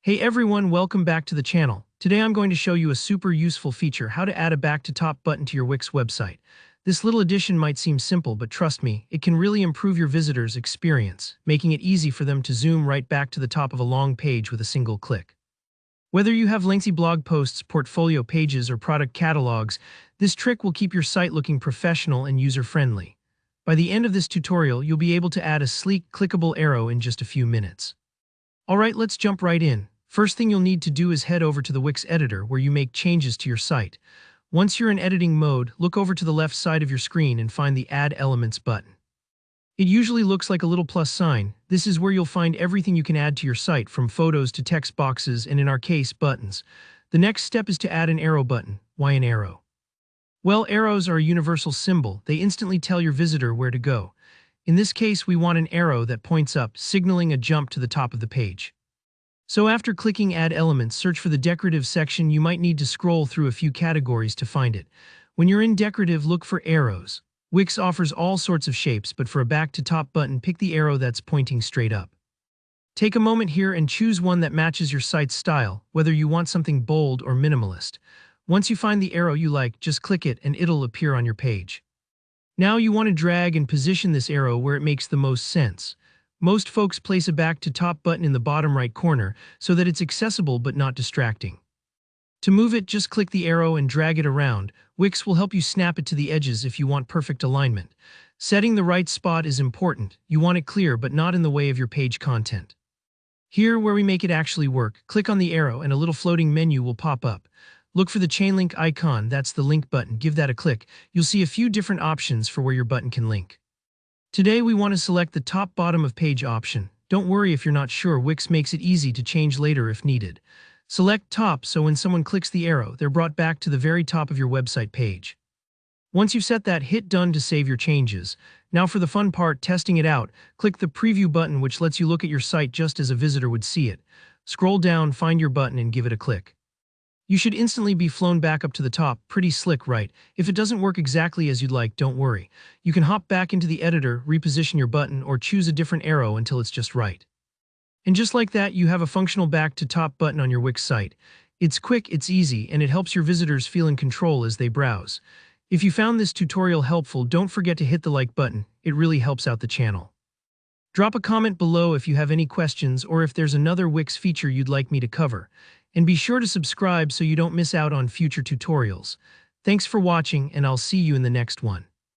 Hey everyone, welcome back to the channel. Today I'm going to show you a super useful feature, how to add a back to top button to your Wix website. This little addition might seem simple, but trust me, it can really improve your visitors' experience, making it easy for them to zoom right back to the top of a long page with a single click. Whether you have lengthy blog posts, portfolio pages, or product catalogs, this trick will keep your site looking professional and user-friendly. By the end of this tutorial, you'll be able to add a sleek, clickable arrow in just a few minutes. Alright, let's jump right in. First thing you'll need to do is head over to the Wix editor where you make changes to your site. Once you're in editing mode, look over to the left side of your screen and find the Add Elements button. It usually looks like a little plus sign. This is where you'll find everything you can add to your site, from photos to text boxes and, in our case, buttons. The next step is to add an arrow button. Why an arrow? Well, arrows are a universal symbol. They instantly tell your visitor where to go. In this case, we want an arrow that points up, signaling a jump to the top of the page. So after clicking Add Elements, search for the Decorative section. You might need to scroll through a few categories to find it. When you're in Decorative, look for arrows. Wix offers all sorts of shapes, but for a back-to-top button, pick the arrow that's pointing straight up. Take a moment here and choose one that matches your site's style, whether you want something bold or minimalist. Once you find the arrow you like, just click it and it'll appear on your page. Now you want to drag and position this arrow where it makes the most sense. Most folks place a back-to-top button in the bottom right corner so that it's accessible but not distracting. To move it, just click the arrow and drag it around. Wix will help you snap it to the edges if you want perfect alignment. Setting the right spot is important. You want it clear but not in the way of your page content. Here, where we make it actually work, click on the arrow and a little floating menu will pop up. Look for the chain link icon, that's the link button. Give that a click. You'll see a few different options for where your button can link. Today we want to select the top bottom of page option. Don't worry if you're not sure, Wix makes it easy to change later if needed. Select top so when someone clicks the arrow, they're brought back to the very top of your website page. Once you've set that, hit done to save your changes. Now for the fun part, testing it out, click the preview button, which lets you look at your site just as a visitor would see it. Scroll down, find your button and give it a click. You should instantly be flown back up to the top. Pretty slick, right? If it doesn't work exactly as you'd like, don't worry. You can hop back into the editor, reposition your button, or choose a different arrow until it's just right. And just like that, you have a functional back-to-top button on your Wix site. It's quick, it's easy, and it helps your visitors feel in control as they browse. If you found this tutorial helpful, don't forget to hit the like button. It really helps out the channel. Drop a comment below if you have any questions or if there's another Wix feature you'd like me to cover. And be sure to subscribe so you don't miss out on future tutorials. Thanks for watching, and I'll see you in the next one.